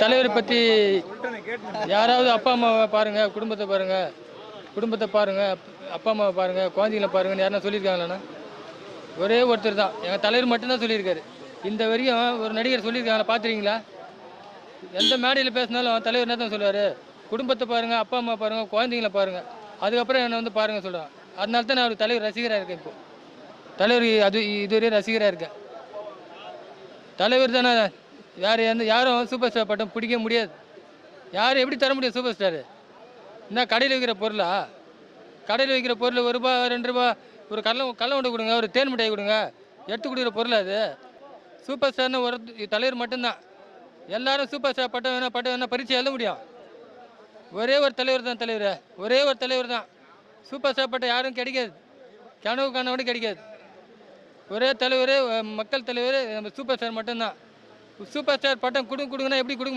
தலைவரை பற்றி யாராவது அப்பா அம்மாவை பாருங்கள், குடும்பத்தை பாருங்கள், அப்பா அம்மாவை பாருங்கள், குழந்தைங்களை பாருங்கன்னு யாருன்னா சொல்லியிருக்காங்களாண்ணா? ஒரே ஒருத்தர் தான், எங்கள் தலைவர் மட்டும்தான் சொல்லியிருக்காரு. இந்த வரையும் ஒரு நடிகர் சொல்லியிருக்காங்களா பார்த்துருக்கீங்களா? எந்த மேடையில் பேசினாலும் தலைவர் என்ன தான் சொல்லுவார்? குடும்பத்தை பாருங்கள், அப்பா அம்மா பாருங்கள், குழந்தைங்கள பாருங்கள், அதுக்கப்புறம் என்னை வந்து பாருங்கள் சொல்லுவேன். அதனால தான் நான் ஒரு தலைவர் ரசிகராக இருக்கேன். இப்போது தலைவர் இதுவரையும் ரசிகராக இருக்கேன். தலைவர் தானே. யாரும் சூப்பர் ஸ்டார் பட்டம் பிடிக்க முடியாது. யாரும் எப்படி தர முடியும் சூப்பர் ஸ்டாரு? என்ன கடையில் வைக்கிற பொருளா? கடையில் வைக்கிற பொருள் ₹1 ₹2 ஒரு கடலை உண்டை கொடுங்க, ஒரு தேன் மிட்டாய் கொடுங்க, எடுத்து கொடுக்குற பொருள் அது. சூப்பர் ஸ்டார்னு ஒரு தலைவர் மட்டும்தான். எல்லாரும் சூப்பர் ஸ்டார் பட்டம் வேணால் பரீட்சை எழுத முடியும். ஒரே ஒரு தலைவர் தான் தலைவர், ஒரே ஒரு தலைவர் தான். சூப்பர் ஸ்டார் பட்டம் யாரும் கிடைக்காது, கனவு கனவோடு கிடைக்காது. ஒரே தலைவர், மக்கள் தலைவர் நம்ம சூப்பர் ஸ்டார் மட்டும்தான். சூப்பர் ஸ்டார் பட்டம் கொடுங்கன்னா எப்படி கொடுங்க?